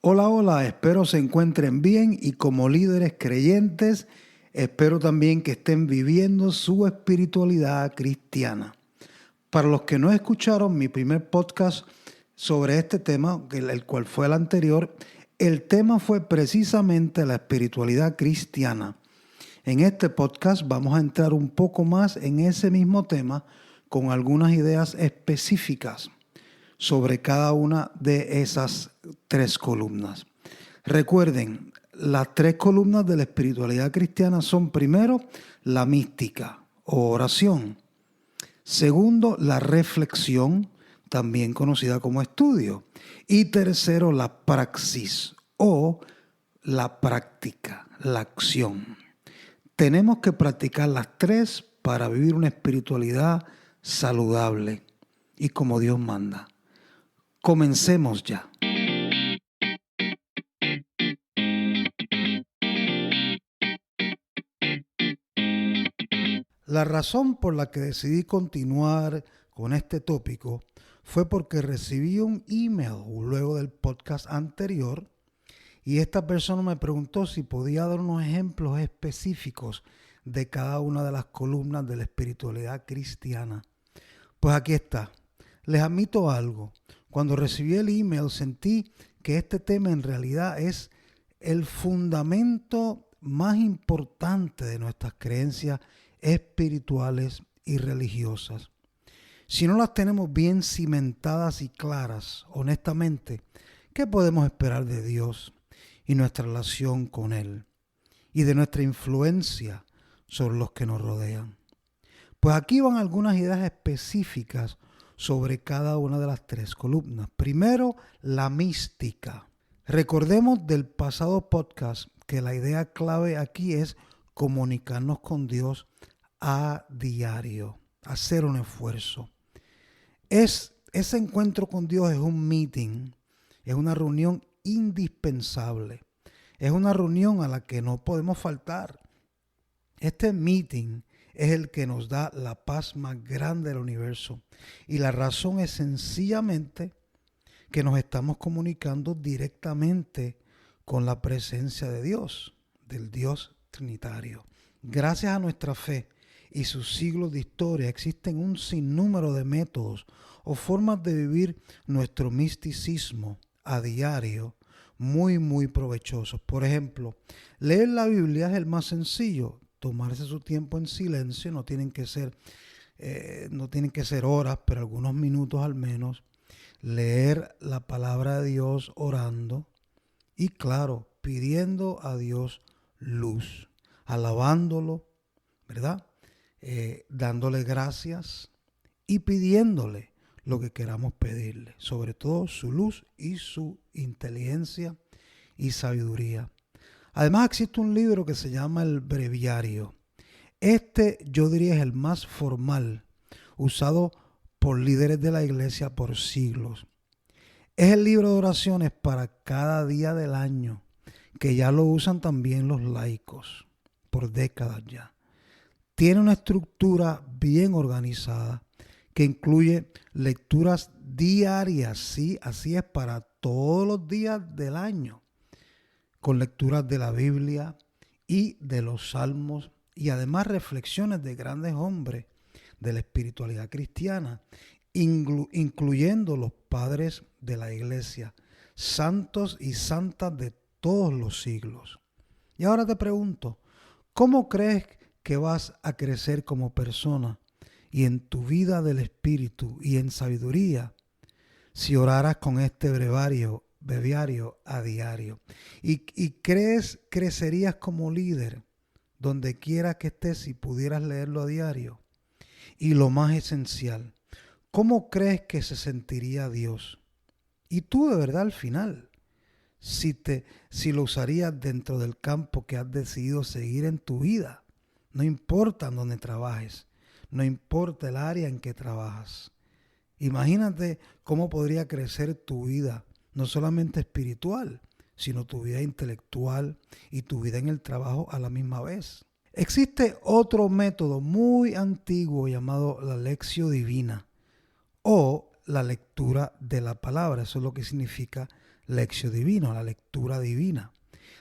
Hola, hola, espero se encuentren bien y como líderes creyentes, espero también que estén viviendo su espiritualidad cristiana. Para los que no escucharon mi primer podcast sobre este tema, el cual fue el anterior, el tema fue precisamente la espiritualidad cristiana. En este podcast vamos a entrar un poco más en ese mismo tema con algunas ideas específicas sobre cada una de esas tres columnas. Recuerden, las tres columnas de la espiritualidad cristiana son: primero, la mística o oración; segundo, la reflexión, también conocida como estudio; y tercero, la praxis o la práctica, la acción. Tenemos que practicar las tres para vivir una espiritualidad saludable y como Dios manda. Comencemos ya. La razón por la que decidí continuar con este tópico fue porque recibí un email luego del podcast anterior y esta persona me preguntó si podía dar unos ejemplos específicos de cada una de las columnas de la espiritualidad cristiana. Pues aquí está. Les admito algo. Cuando recibí el email sentí que este tema en realidad es el fundamento más importante de nuestras creencias espirituales y religiosas. Si no las tenemos bien cimentadas y claras, honestamente, ¿qué podemos esperar de Dios y nuestra relación con Él y de nuestra influencia sobre los que nos rodean? Pues aquí van algunas ideas específicas sobre cada una de las tres columnas. Primero, la mística. Recordemos del pasado podcast que la idea clave aquí es comunicarnos con Dios a diario, hacer un esfuerzo. Ese encuentro con Dios es un meeting, es una reunión indispensable, es una reunión a la que no podemos faltar. Este meeting es el que nos da la paz más grande del universo. Y la razón es sencillamente que nos estamos comunicando directamente con la presencia de Dios, del Dios Trinitario. Gracias a nuestra fe y sus siglos de historia existen un sinnúmero de métodos o formas de vivir nuestro misticismo a diario muy provechosos. Por ejemplo, leer la Biblia es el más sencillo. Tomarse su tiempo en silencio, no tienen que ser horas, pero algunos minutos al menos. Leer la palabra de Dios orando y, claro, pidiendo a Dios luz, alabándolo, ¿verdad? Dándole gracias y pidiéndole lo que queramos pedirle, sobre todo su luz y su inteligencia y sabiduría. Además existe un libro que se llama el Breviario. Yo diría es el más formal, usado por líderes de la iglesia por siglos. Es el libro de oraciones para cada día del año, que ya lo usan también los laicos, por décadas ya. Tiene una estructura bien organizada que incluye lecturas diarias, sí, así es, para todos los días del año, con lecturas de la Biblia y de los Salmos y además reflexiones de grandes hombres de la espiritualidad cristiana, incluyendo los padres de la iglesia, santos y santas de todos los siglos. Y ahora te pregunto, ¿cómo crees que vas a crecer como persona y en tu vida del espíritu y en sabiduría si oraras con este breviario a diario? ¿Y crecerías como líder donde quiera que estés si pudieras leerlo a diario? Y lo más esencial, ¿cómo crees que se sentiría Dios? Y tú de verdad al final, si lo usarías dentro del campo que has decidido seguir en tu vida. No importa en dónde trabajes, no importa el área en que trabajas. Imagínate cómo podría crecer tu vida, no solamente espiritual, sino tu vida intelectual y tu vida en el trabajo a la misma vez. Existe otro método muy antiguo llamado la lectio divina o la lectura de la palabra. Eso es lo que significa lección divina, la lectura divina.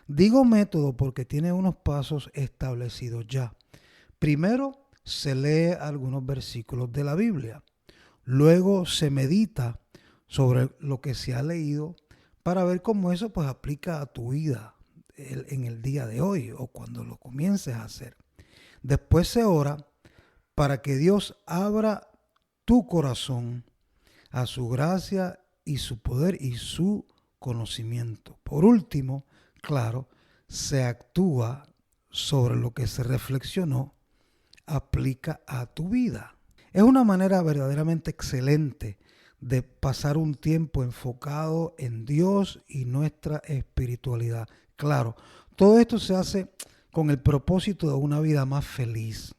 Digo método porque tiene unos pasos establecidos ya. Primero se lee algunos versículos de la Biblia. Luego se medita sobre lo que se ha leído para ver cómo eso pues aplica a tu vida en el día de hoy o cuando lo comiences a hacer. Después se ora para que Dios abra tu corazón a su gracia y su poder y su conocimiento. Por último, claro, se actúa sobre lo que se reflexionó, aplica a tu vida. Es una manera verdaderamente excelente de pasar un tiempo enfocado en Dios y nuestra espiritualidad. Claro, todo esto se hace con el propósito de una vida más feliz,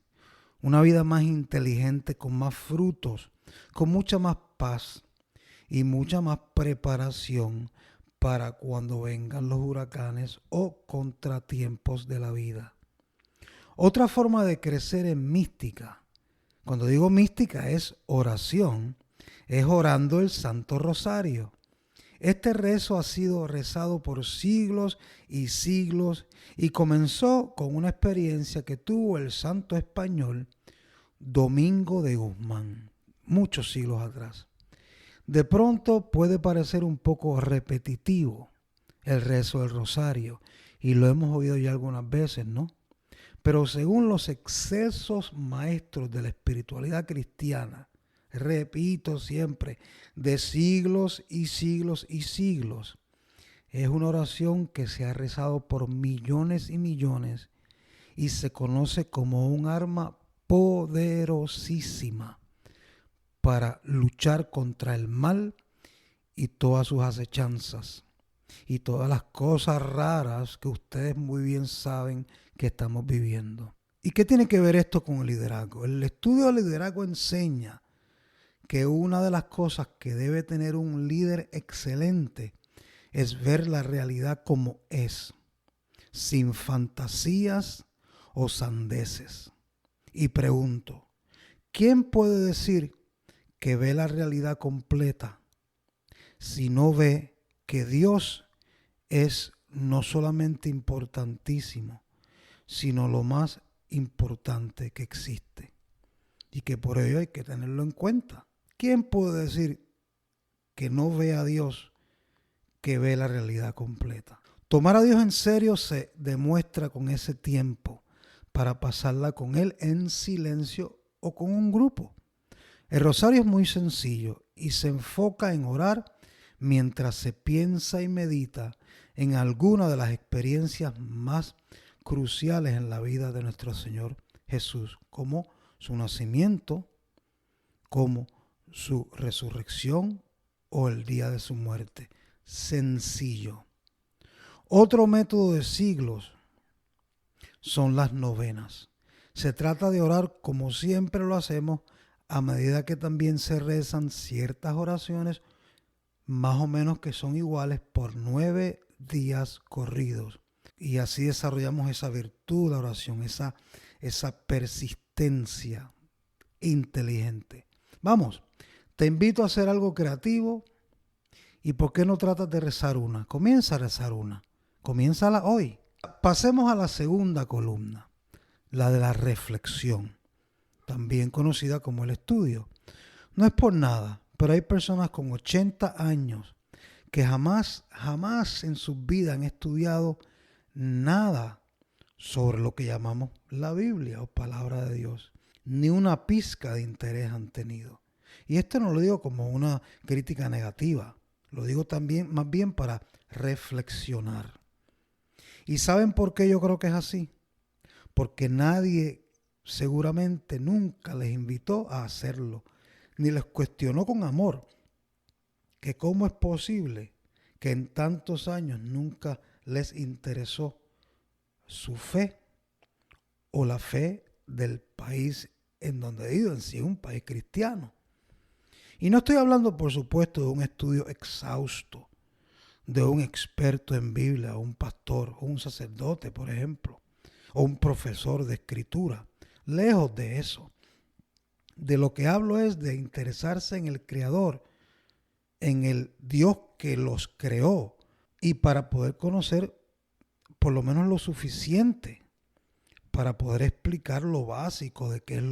una vida más inteligente, con más frutos, con mucha más paz y mucha más preparación para cuando vengan los huracanes o contratiempos de la vida. Otra forma de crecer en mística, cuando digo mística es oración, es orando el Santo Rosario. Este rezo ha sido rezado por siglos y siglos y comenzó con una experiencia que tuvo el santo español Domingo de Guzmán, muchos siglos atrás. De pronto puede parecer un poco repetitivo el rezo del rosario y lo hemos oído ya algunas veces, ¿no? Pero según los excelsos maestros de la espiritualidad cristiana, repito siempre, de siglos y siglos y siglos, es una oración que se ha rezado por millones y millones y se conoce como un arma poderosísima para luchar contra el mal y todas sus acechanzas y todas las cosas raras que ustedes muy bien saben que estamos viviendo. ¿Y qué tiene que ver esto con el liderazgo? El estudio del liderazgo enseña que una de las cosas que debe tener un líder excelente es ver la realidad como es, sin fantasías o sandeces. Y pregunto, ¿quién puede decir que ve la realidad completa si no ve que Dios es no solamente importantísimo, sino lo más importante que existe y que por ello hay que tenerlo en cuenta? ¿Quién puede decir que no ve a Dios, que ve la realidad completa? Tomar a Dios en serio se demuestra con ese tiempo para pasarla con Él en silencio o con un grupo. El rosario es muy sencillo y se enfoca en orar mientras se piensa y medita en alguna de las experiencias más cruciales en la vida de nuestro Señor Jesús, como su nacimiento, como su resurrección o el día de su muerte. Sencillo. Otro método de siglos son las novenas. Se trata de orar como siempre lo hacemos, a medida que también se rezan ciertas oraciones más o menos que son iguales por 9 días corridos. Y así desarrollamos esa virtud, la oración, esa persistencia inteligente. Vamos, te invito a hacer algo creativo y ¿por qué no tratas de rezar una? Comienza a rezar una. Comiénzala hoy. Pasemos a la segunda columna, la de la reflexión, también conocida como el estudio. No es por nada, pero hay personas con 80 años que jamás en sus vidas han estudiado nada sobre lo que llamamos la Biblia o palabra de Dios. Ni una pizca de interés han tenido. Y esto no lo digo como una crítica negativa, lo digo también más bien para reflexionar. ¿Y saben por qué yo creo que es así? Porque nadie seguramente nunca les invitó a hacerlo, ni les cuestionó con amor que cómo es posible que en tantos años nunca les interesó su fe o la fe del país en donde viven, si es un país cristiano. Y no estoy hablando, por supuesto, de un estudio exhausto, de un experto en Biblia, o un pastor, o un sacerdote, por ejemplo, o un profesor de escritura. Lejos de eso. De lo que hablo es de interesarse en el Creador, en el Dios que los creó, y para poder conocer por lo menos lo suficiente para poder explicar lo básico de qué es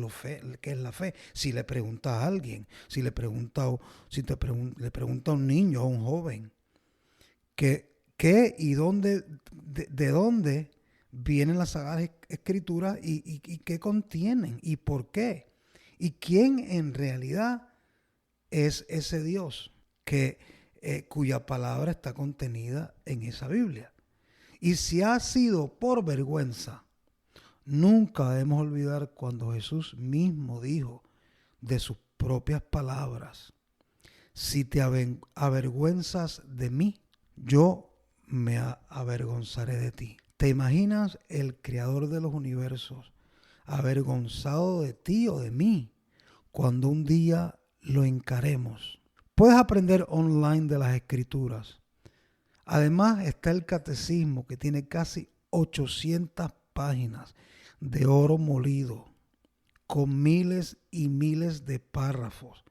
qué es la fe. Si le pregunta a alguien, si le pregunta, le pregunta a un niño o a un joven, qué y dónde, de dónde vienen las Sagradas Escrituras y qué contienen y por qué. Y quién en realidad es ese Dios cuya palabra está contenida en esa Biblia. Y si ha sido por vergüenza, nunca debemos olvidar cuando Jesús mismo dijo de sus propias palabras: si te avergüenzas de mí, yo me avergonzaré de ti. ¿Te imaginas el creador de los universos avergonzado de ti o de mí cuando un día lo encaremos? Puedes aprender online de las Escrituras. Además está el Catecismo, que tiene casi 800 páginas de oro molido, con miles y miles de párrafos,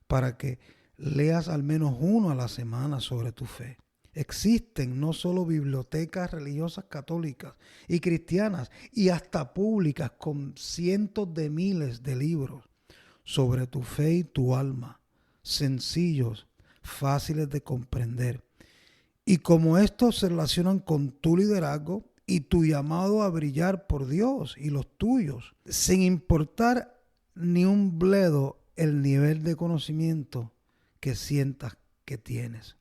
para que leas al menos uno a la semana sobre tu fe. Existen no solo bibliotecas religiosas católicas y cristianas y hasta públicas con cientos de miles de libros sobre tu fe y tu alma, sencillos, fáciles de comprender. Y como estos se relacionan con tu liderazgo y tu llamado a brillar por Dios y los tuyos, sin importar ni un bledo el nivel de conocimiento que sientas que tienes.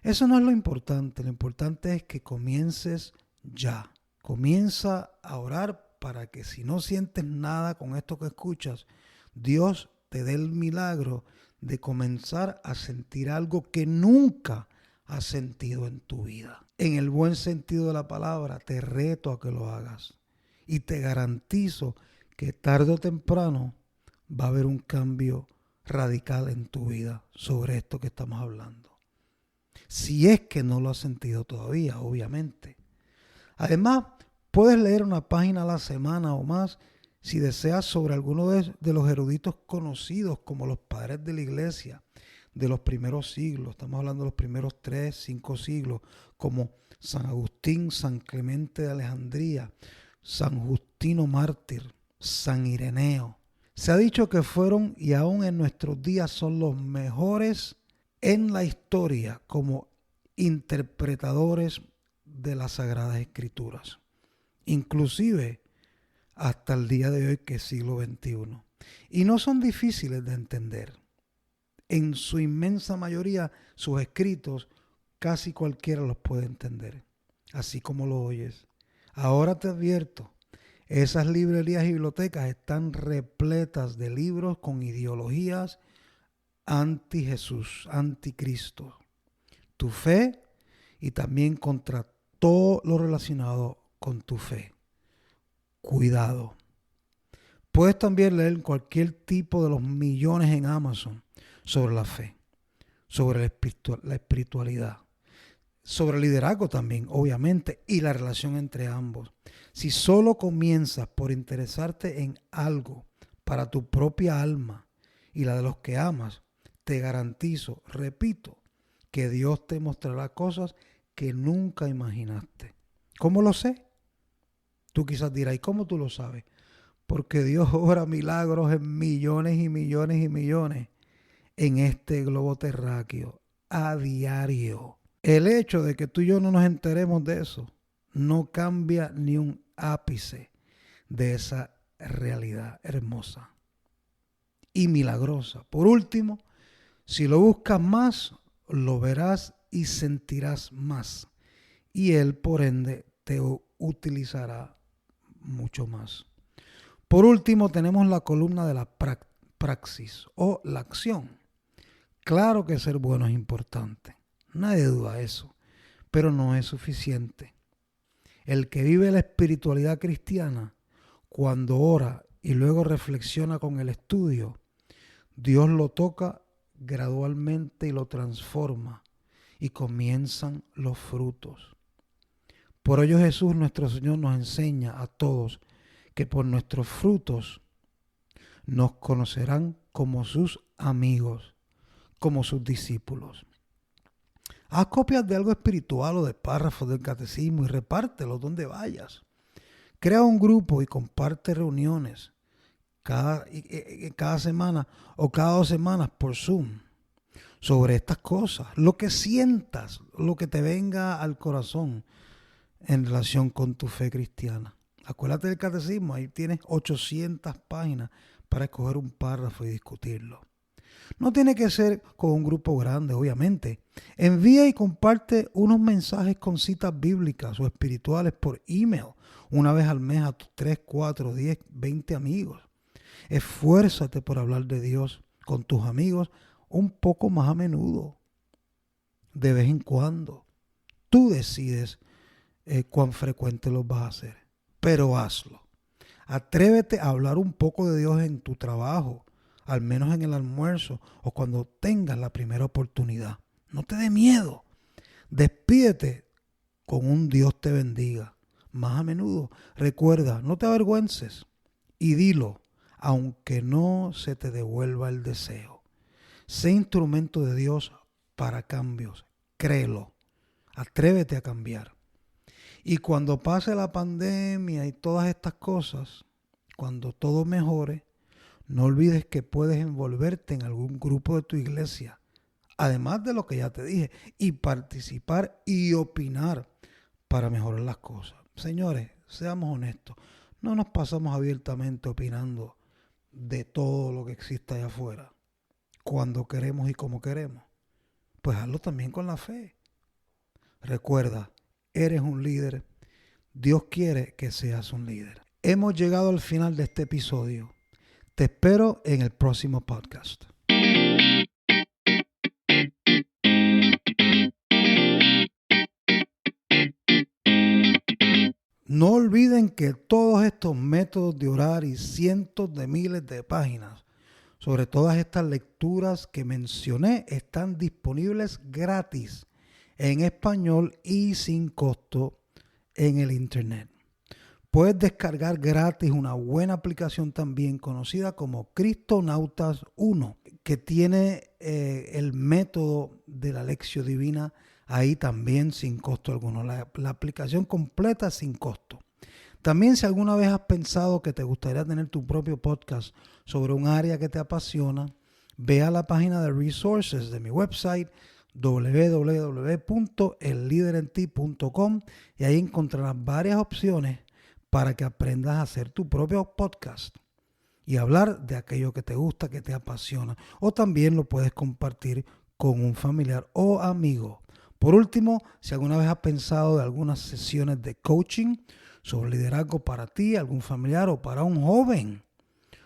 Eso no es lo importante es que comiences ya. Comienza a orar para que si no sientes nada con esto que escuchas, Dios te dé el milagro de comenzar a sentir algo que nunca has sentido en tu vida. En el buen sentido de la palabra, te reto a que lo hagas. Y te garantizo que tarde o temprano va a haber un cambio radical en tu vida sobre esto que estamos hablando. Si es que no lo has sentido todavía, obviamente. Además, puedes leer una página a la semana o más si deseas sobre alguno de los eruditos conocidos como los padres de la iglesia de los primeros siglos. Estamos hablando de los primeros 3, 5 siglos, como San Agustín, San Clemente de Alejandría, San Justino Mártir, San Ireneo. Se ha dicho que fueron y aún en nuestros días son los mejores en la historia como interpretadores de las Sagradas Escrituras, inclusive hasta el día de hoy, que es siglo XXI. Y no son difíciles de entender. En su inmensa mayoría, sus escritos, casi cualquiera los puede entender, así como lo oyes. Ahora te advierto, esas librerías y bibliotecas están repletas de libros con ideologías anti-Jesús, anticristo, tu fe y también contra todo lo relacionado con tu fe. Cuidado. Puedes también leer cualquier tipo de los millones en Amazon sobre la fe, sobre la espiritualidad, sobre el liderazgo también, obviamente, y la relación entre ambos. Si solo comienzas por interesarte en algo para tu propia alma y la de los que amas, te garantizo, repito, que Dios te mostrará cosas que nunca imaginaste. ¿Cómo lo sé? Tú quizás dirás, ¿y cómo tú lo sabes? Porque Dios obra milagros en millones y millones y millones en este globo terráqueo a diario. El hecho de que tú y yo no nos enteremos de eso no cambia ni un ápice de esa realidad hermosa y milagrosa. Por último, si lo buscas más, lo verás y sentirás más. Y Él, por ende, te utilizará mucho más. Por último, tenemos la columna de la praxis o la acción. Claro que ser bueno es importante, nadie duda de eso, pero no es suficiente. El que vive la espiritualidad cristiana, cuando ora y luego reflexiona con el estudio, Dios lo toca gradualmente y lo transforma y comienzan los frutos. Por ello Jesús nuestro Señor nos enseña a todos que por nuestros frutos nos conocerán como sus amigos, como sus discípulos. Haz copias de algo espiritual o de párrafos del catecismo y repártelos donde vayas. Crea un grupo y comparte reuniones cada semana o cada 2 semanas por Zoom sobre estas cosas. Lo que sientas, lo que te venga al corazón en relación con tu fe cristiana. Acuérdate del catecismo, ahí tienes 800 páginas para escoger un párrafo y discutirlo. No tiene que ser con un grupo grande, obviamente. Envía y comparte unos mensajes con citas bíblicas o espirituales por email una vez al mes a tus 3, 4, 10, 20 amigos. Esfuérzate por hablar de Dios con tus amigos un poco más a menudo, de vez en cuando. Tú decides cuán frecuente lo vas a hacer, pero hazlo. Atrévete a hablar un poco de Dios en tu trabajo, al menos en el almuerzo o cuando tengas la primera oportunidad. No te dé miedo. Despídete con un Dios te bendiga. Más a menudo, recuerda, no te avergüences y dilo, aunque no se te devuelva el deseo. Sé instrumento de Dios para cambios. Créelo. Atrévete a cambiar. Y cuando pase la pandemia y todas estas cosas, cuando todo mejore, no olvides que puedes envolverte en algún grupo de tu iglesia, además de lo que ya te dije, y participar y opinar para mejorar las cosas. Señores, seamos honestos, no nos pasamos abiertamente opinando de todo lo que existe allá afuera, cuando queremos y como queremos. Pues hazlo también con la fe. Recuerda, eres un líder. Dios quiere que seas un líder. Hemos llegado al final de este episodio. Te espero en el próximo podcast. No olviden que todos estos métodos de orar y cientos de miles de páginas sobre todas estas lecturas que mencioné están disponibles gratis en español y sin costo en el internet. Puedes descargar gratis una buena aplicación también conocida como Cristonautas 1, que tiene el método de la Lección Divina ahí también sin costo alguno. La aplicación completa sin costo. También si alguna vez has pensado que te gustaría tener tu propio podcast sobre un área que te apasiona, ve a la página de resources de mi website www.elliderenti.com y ahí encontrarás varias opciones para que aprendas a hacer tu propio podcast y hablar de aquello que te gusta, que te apasiona. O también lo puedes compartir con un familiar o amigo. Por último, si alguna vez has pensado de algunas sesiones de coaching sobre liderazgo para ti, algún familiar o para un joven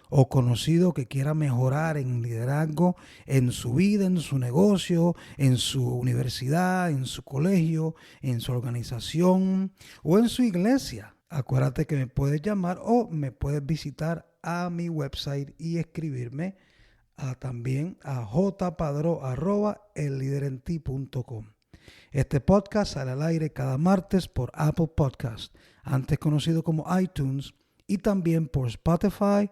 o conocido que quiera mejorar en liderazgo en su vida, en su negocio, en su universidad, en su colegio, en su organización o en su iglesia, acuérdate que me puedes llamar o me puedes visitar a mi website y escribirme también a jpadro@elliderenti.com. Este podcast sale al aire cada martes por Apple Podcast, antes conocido como iTunes, y también por Spotify,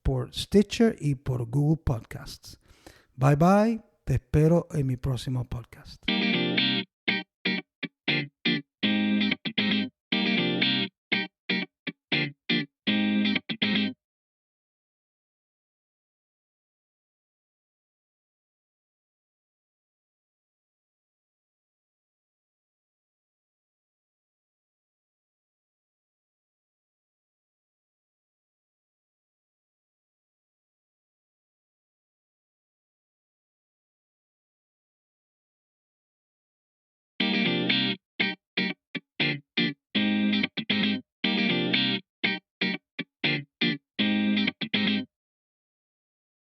por Stitcher y por Google Podcasts. Bye bye, te espero en mi próximo podcast.